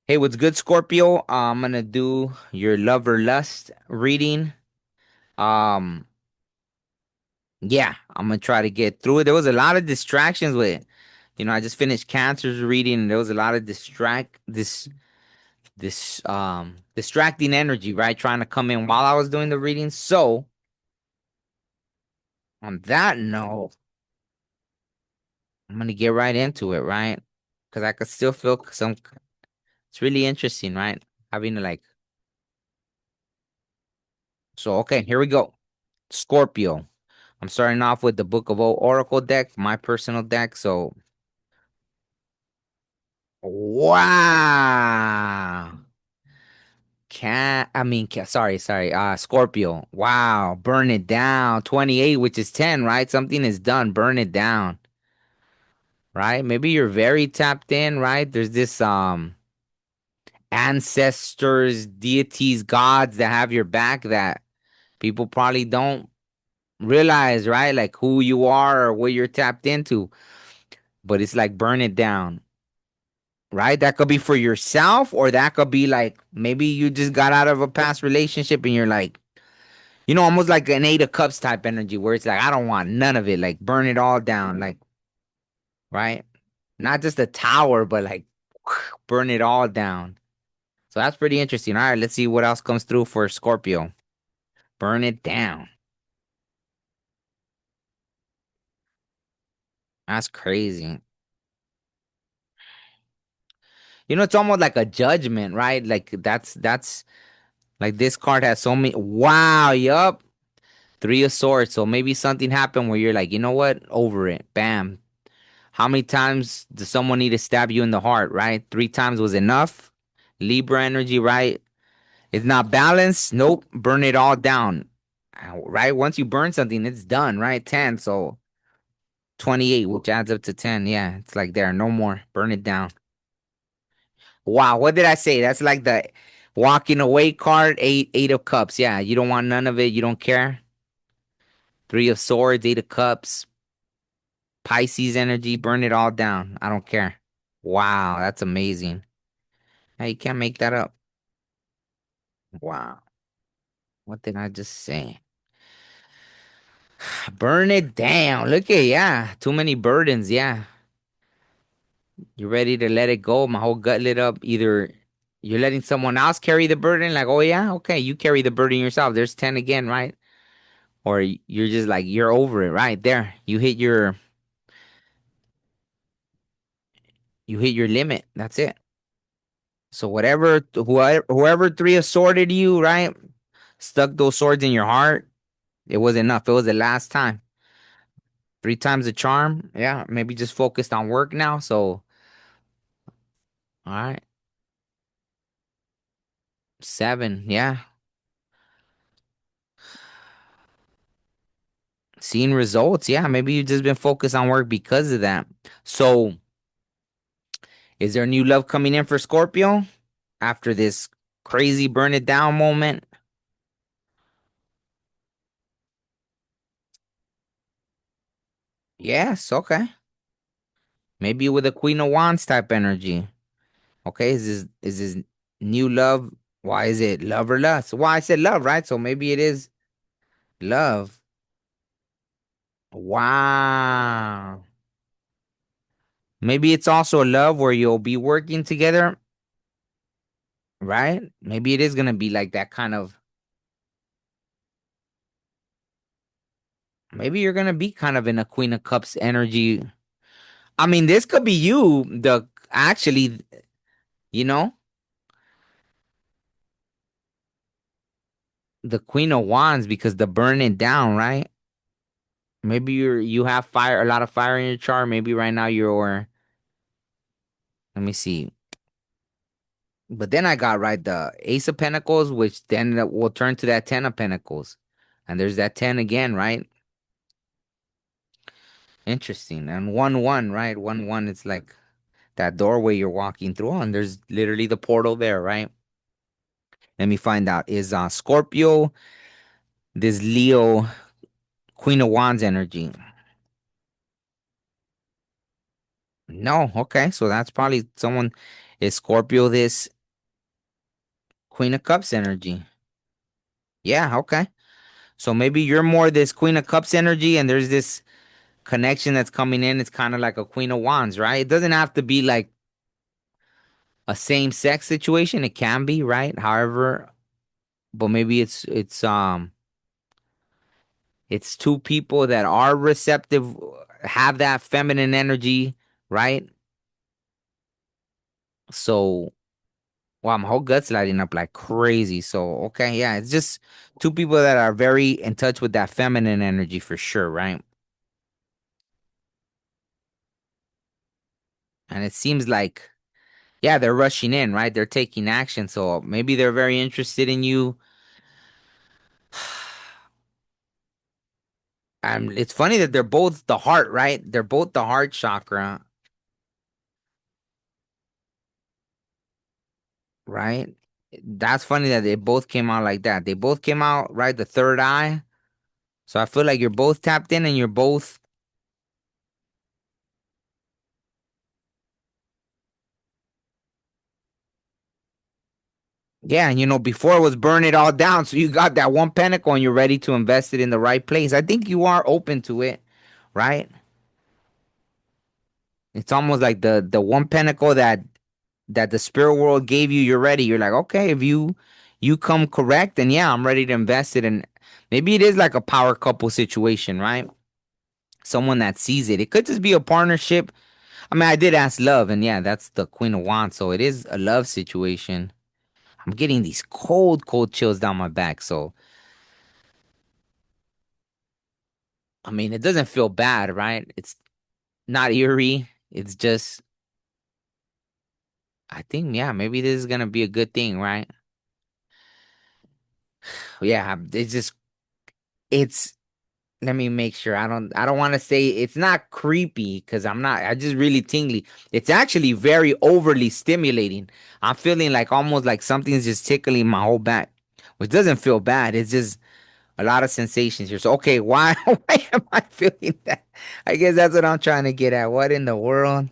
Hey, what's good, Scorpio? I'm gonna do your love or lust reading. Um, yeah, I'm gonna try to get through it. There was a lot of distractions with it. I just finished Cancer's reading, and there was a lot of distracting energy, right? Trying to come in while I was doing the reading. So, on that note, I'm gonna get right into it, right? Because I could still feel some. It's really interesting, right? Having to okay, here we go. Scorpio. I'm starting off with the Book of Oracle deck, my personal deck. So, wow. Sorry. Scorpio. Wow. Burn it down. 28, which is 10, right? Something is done. Burn it down, right? Maybe you're very tapped in, right? There's this ancestors, deities, gods that have your back that people probably don't realize, right? Like who you are or what you're tapped into. But it's like burn it down, right? That could be for yourself, or that could be like maybe you just got out of a past relationship and you're like, almost like an Eight of Cups type energy where it's like, I don't want none of it. Like, burn it all down. Like, right? Not just a tower, but like, burn it all down. So that's pretty interesting. All right, let's see what else comes through for Scorpio. Burn it down. That's crazy. It's almost like a judgment, right? Like, that's like this card has so many. Wow, yup. Three of Swords. So maybe something happened where you're like, you know what? Over it. Bam. How many times does someone need to stab you in the heart, right? Three times was enough. Libra energy, right? It's not balanced. Nope. Burn it all down. Right? Once you burn something, it's done, right? 10. So 28, which adds up to 10. Yeah. It's like there. No more. Burn it down. Wow. What did I say? That's like the walking away card. Eight of cups. Yeah. You don't want none of it. You don't care. Three of swords, eight of cups. Pisces energy, burn it all down. I don't care. Wow, that's amazing. Hey, you can't make that up. Wow. What did I just say? Burn it down. Look at, yeah. Too many burdens. Yeah. You're ready to let it go. My whole gut lit up. Either you're letting someone else carry the burden, like, oh, yeah, okay, you carry the burden yourself. There's 10 again, right? Or you're just like, you're over it, right? There. You hit your limit. That's it. So whoever three assorted you, right? Stuck those swords in your heart. It was enough. It was the last time. Three times the charm. Yeah, maybe just focused on work now. So, all right. Seven. Yeah. Seeing results. Yeah, maybe you've just been focused on work because of that. So, is there new love coming in for Scorpio after this crazy burn it down moment? Yes. Okay. Maybe with a Queen of Wands type energy. Okay. Is this new love? Why is it love or lust? Why I said love, right? So maybe it is love. Wow. Maybe it's also love where you'll be working together, right? Maybe it is gonna be like that kind of. Maybe you're gonna be kind of in a Queen of Cups energy. I mean, this could be you, the actually, you know, the Queen of Wands because the burning down, right? Maybe you have fire, a lot of fire in your chart. Maybe right now you're. Let me see. But then I got right the Ace of Pentacles, which then will turn to that Ten of Pentacles, and there's that 10 again, right? Interesting. And 1-1, right? 1-1, it's like that doorway you're walking through, and there's literally the portal there, right? Let me find out. Is Scorpio this Leo Queen of Wands energy? No, okay. So that's probably someone is Scorpio this. Queen of Cups energy. Yeah, okay. So maybe you're more this Queen of Cups energy, and there's this connection that's coming in. It's kind of like a Queen of Wands, right? It doesn't have to be like a same sex situation. It can be, right? However, but maybe it's two people that are receptive, have that feminine energy, right? So, wow, my whole gut's lighting up like crazy. So, okay, yeah, it's just two people that are very in touch with that feminine energy for sure, right? And it seems like, yeah, they're rushing in, right? They're taking action. So maybe they're very interested in you. It's funny that they're both the heart, right? They're both the heart chakra, right? That's funny that they both came out like that. They both came out, right? The third eye. So I feel like you're both tapped in and you're both, yeah, and before it was burn it all down. So you got that one pentacle and you're ready to invest it in the right place. I think you are open to it, right? It's almost like the one pentacle that the spirit world gave you, you're ready. You're like, okay, if you come correct, then yeah, I'm ready to invest it. And maybe it is like a power couple situation, right? Someone that sees it. It could just be a partnership. I mean, I did ask love, and yeah, that's the Queen of Wands, so it is a love situation. I'm getting these cold, cold chills down my back. So I mean, it doesn't feel bad, right? It's not eerie. It's just, I think, yeah, maybe this is gonna be a good thing, right? Yeah, it's let me make sure I don't want to say it's not creepy because I just really tingly. It's actually very overly stimulating. I'm feeling like almost like something's just tickling my whole back, which doesn't feel bad. It's just a lot of sensations here. So okay, why why am I feeling that? I guess that's what I'm trying to get at. What in the world?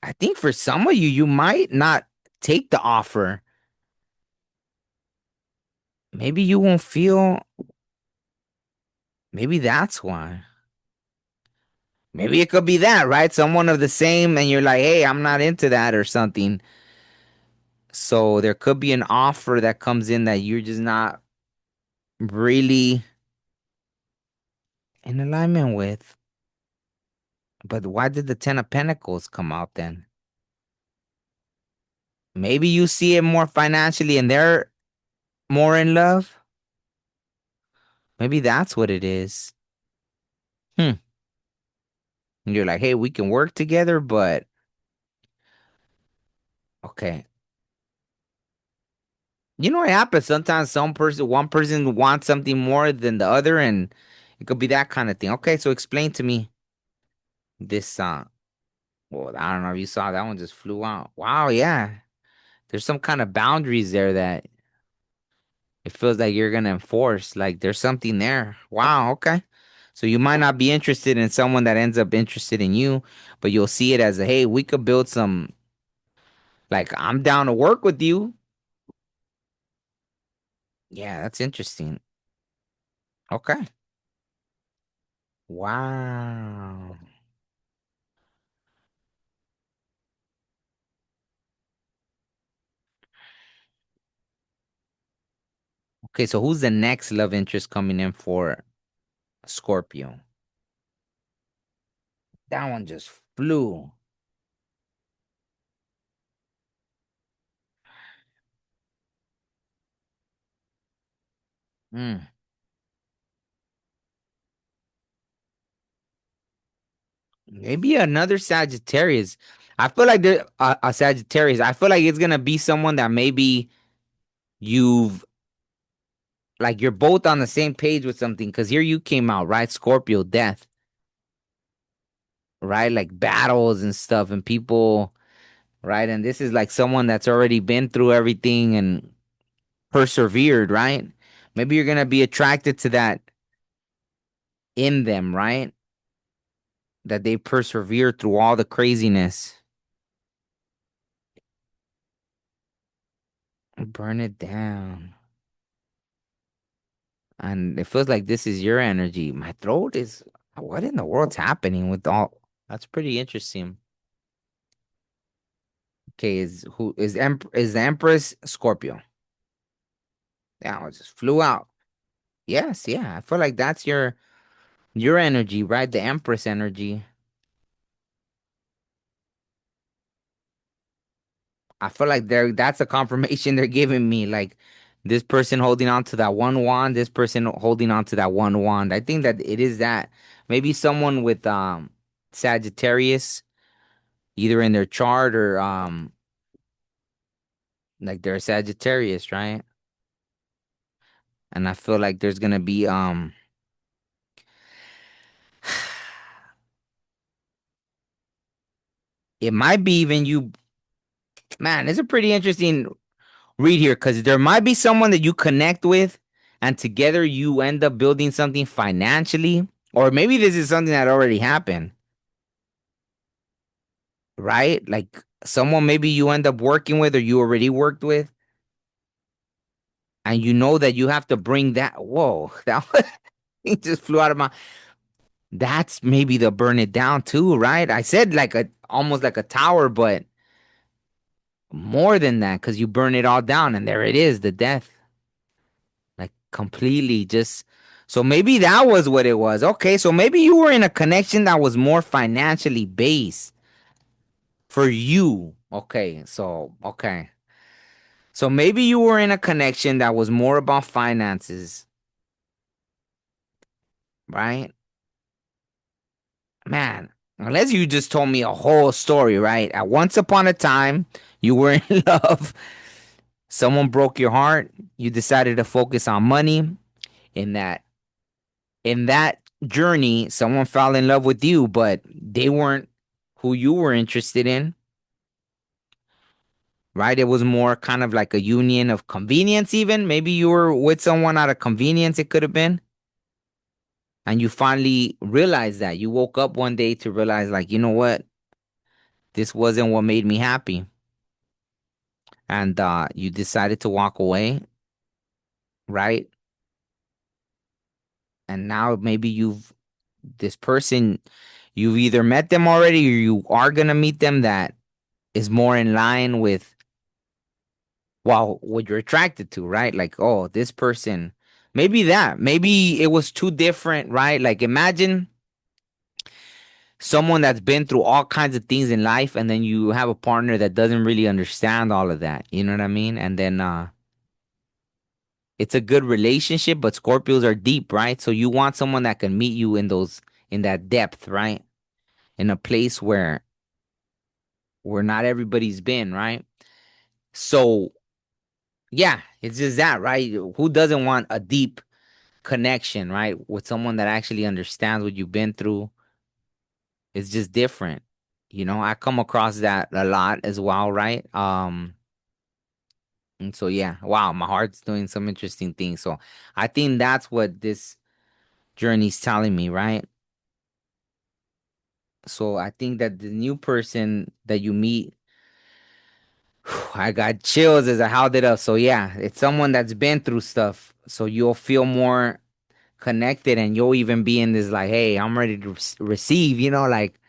I think for some of you, you might not take the offer. Maybe you won't feel, maybe that's why. Maybe it could be that, right? Someone of the same, and you're like, hey, I'm not into that or something. So there could be an offer that comes in that you're just not really in alignment with. But why did the Ten of Pentacles come out then? Maybe you see it more financially and they're more in love. Maybe that's what it is. Hmm. And you're like, hey, we can work together, but okay. You know what happens? Sometimes one person wants something more than the other, and it could be that kind of thing. Okay, so explain to me this song. Well, I don't know if you saw that one just flew out. Wow, yeah. There's some kind of boundaries there that it feels like you're gonna enforce. Like there's something there. Wow, okay. So you might not be interested in someone that ends up interested in you, but you'll see it as a hey, we could build some like I'm down to work with you. Yeah, that's interesting. Okay. Wow. Okay, so who's the next love interest coming in for Scorpio? That one just flew. Mm. Maybe another Sagittarius. I feel like there a Sagittarius. I feel like it's gonna be someone that maybe you've like you're both on the same page with something. Because here you came out right, Scorpio, death, right? Like battles and stuff, and people, right? And this is like someone that's already been through everything and persevered, right? Maybe you're gonna be attracted to that in them, right? that they persevere through all the craziness. Burn it down. And it feels like this is your energy. My throat is, what in the world's happening with all? That's pretty interesting. Okay, is the Empress Scorpio? Yeah, it just flew out. Yes, yeah. I feel like that's your energy, right? The Empress energy. I feel like that's a confirmation they're giving me. Like this person holding on to that one wand, this person holding on to that one wand. I think that it is that. Maybe someone with Sagittarius, either in their chart or like they're a Sagittarius, right? And I feel like there's gonna be it might be even you, man, it's a pretty interesting read here because there might be someone that you connect with and together you end up building something financially, or maybe this is something that already happened, right? Like someone maybe you end up working with or you already worked with, and you know that you have to bring that. Whoa, that it just flew out of my. That's maybe the burn it down too, right? I said like a almost like a tower, but more than that because you burn it all down and there it is, the death. Like completely just so maybe that was what it was. Okay, so maybe you were in a connection that was more financially based for you. Okay. So maybe you were in a connection that was more about finances, right? Man, unless you just told me a whole story, right? At once upon a time, you were in love. Someone broke your heart. You decided to focus on money. In that journey, someone fell in love with you, but they weren't who you were interested in, right? It was more kind of like a union of convenience, even. Maybe you were with someone out of convenience, it could have been. And you finally realized that. You woke up one day to realize, like, you know what? This wasn't what made me happy. And you decided to walk away, right? And now maybe this person, you've either met them already or you are going to meet them that is more in line with well what you're attracted to, right? Like, oh, this person, maybe it was too different, right? Like imagine someone that's been through all kinds of things in life and then you have a partner that doesn't really understand all of that, you know what I mean? And then it's a good relationship, but Scorpios are deep, right? So you want someone that can meet you in that depth, right? In a place where not everybody's been, right? So yeah, it's just that, right? Who doesn't want a deep connection, right? With someone that actually understands what you've been through. It's just different. I come across that a lot as well, right? And so yeah, wow, my heart's doing some interesting things. So I think that's what this journey's telling me, right? So I think that the new person that you meet, I got chills as I held it up. So yeah, it's someone that's been through stuff. So you'll feel more connected and you'll even be in this like, hey, I'm ready to receive, like,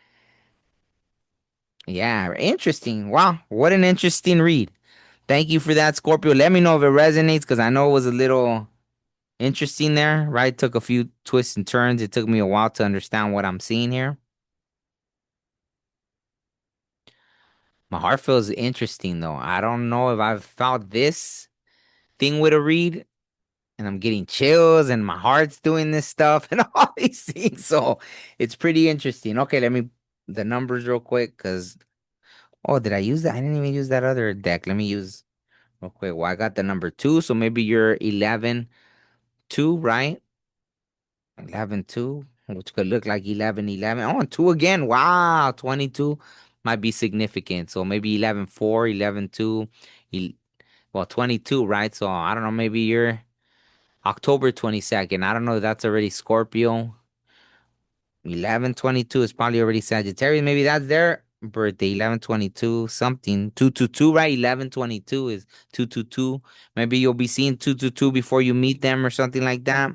yeah, interesting. Wow, what an interesting read. Thank you for that, Scorpio. Let me know if it resonates because I know it was a little interesting there, right? Took a few twists and turns. It took me a while to understand what I'm seeing here. My heart feels interesting though. I don't know if I've felt this thing with a read, and I'm getting chills, and my heart's doing this stuff, and all these things. So it's pretty interesting. Okay, let me the numbers real quick because oh, did I use that? I didn't even use that other deck. Let me use real quick. Well, I got the number two, so maybe you're 11-2, right? 11-2, which could look like 11-11. Oh, and 2 again. Wow, 22 might be significant. So maybe 11-4, 11-2, well, 22, right? So I don't know, maybe you're October 22nd. I don't know if that's already Scorpio. 1122 is probably already Sagittarius. Maybe that's their birthday. 1122 something. 222, right? 1122 is 222. Maybe you'll be seeing 222 before you meet them or something like that.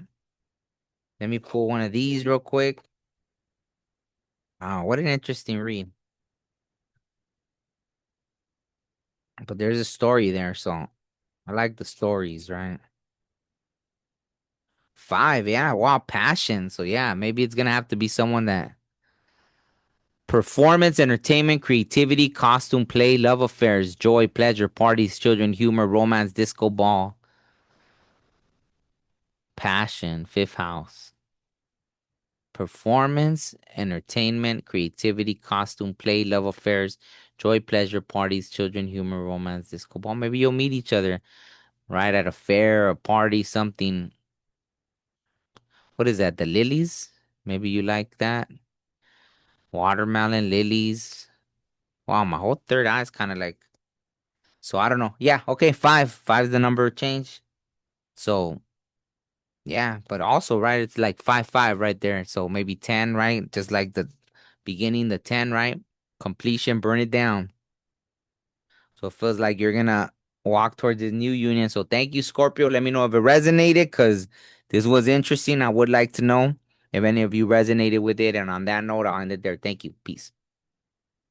Let me pull one of these real quick. Oh, what an interesting read. But there's a story there, so I like the stories, right? Five, yeah. Wow, passion. So yeah, maybe it's gonna have to be someone that performance, entertainment, creativity, costume, play, love affairs, joy, pleasure, parties, children, humor, romance, disco ball, passion, fifth house. Performance, entertainment, creativity, costume, play, love affairs, joy, pleasure, parties, children, humor, romance, disco ball. Maybe you'll meet each other, right? At a fair, a party, something. What is that? The lilies? Maybe you like that. Watermelon, lilies. Wow, my whole third eye is kind of like, so I don't know. Yeah, okay, five. Five's the number of change. So yeah, but also right, it's like 5 5 right there. So maybe 10, right? Just like the beginning, the 10, right? Completion, burn it down. So it feels like you're gonna walk towards this new union. So thank you, Scorpio. Let me know if it resonated because this was interesting. I would like to know if any of you resonated with it. And on that note, I'll end it there. Thank you. Peace.